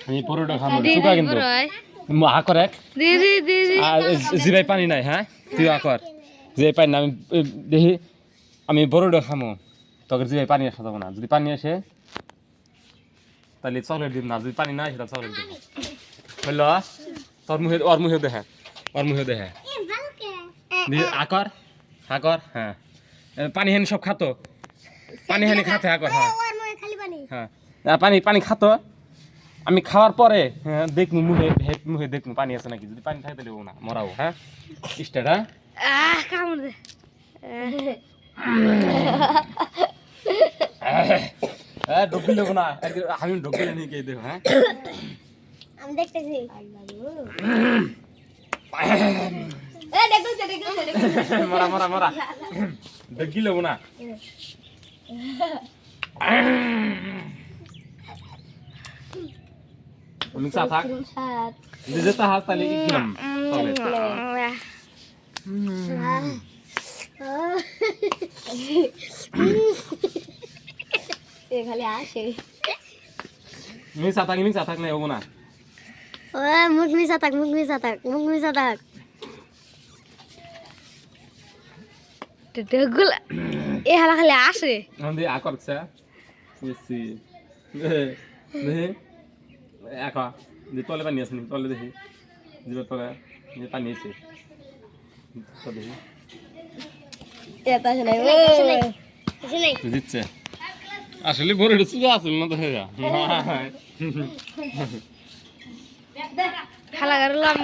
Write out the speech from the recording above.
আমি পরোটা খাবো সুকা কিন্তু আকর এক জিবাই পানি নাই হ্যাঁ তুই আকর যে পানি না আমি দেখি আমি পরোটা খামো তোকে জিবাই পানি আসা যাবো না যদি পানি আসে তাহলে চকলেট দিব না যদি পানি না আসে তাহলে চকলেট দিব বুঝলো তোর মুখে ওর মুখে দেখে আকর আকর হ্যাঁ পানি হানি সব খাতো পানি হানি খাতে আকর হ্যাঁ হ্যাঁ পানি পানি খাতো আমি খাওয়ার পরে হ্যাঁ দেখবো মুখে মুখে দেখবো পানি আছে নাকি যদি পানি থাকে তাহলে না মরাবো হ্যাঁ স্টার্ট হ্যাঁ ঢুকিল দেবো না আমি ঢুকিলে নিয়ে গিয়ে দেখো হ্যাঁ আমি দেখতেছি মরা মরা মরা ঢুকিল দেবো না মিক্সা থাক দিতে তা হাত তালি কিলাম চলে এ খালি আসে মিক্সা থাক নাই হবো না ও মুখ মিশা থাক মুখ মিশা থাক দেগুলা এ হালা খালি আসে আমাদের আকর্ষা বেশি দেখি একা যে তলে পানি আসেনি তলে দেখি যে তলে যে পানি এসে দেখি এটা শুনে দিচ্ছে আসলে বড় সুগা আসল না তো হয়ে যা খালা গারলাম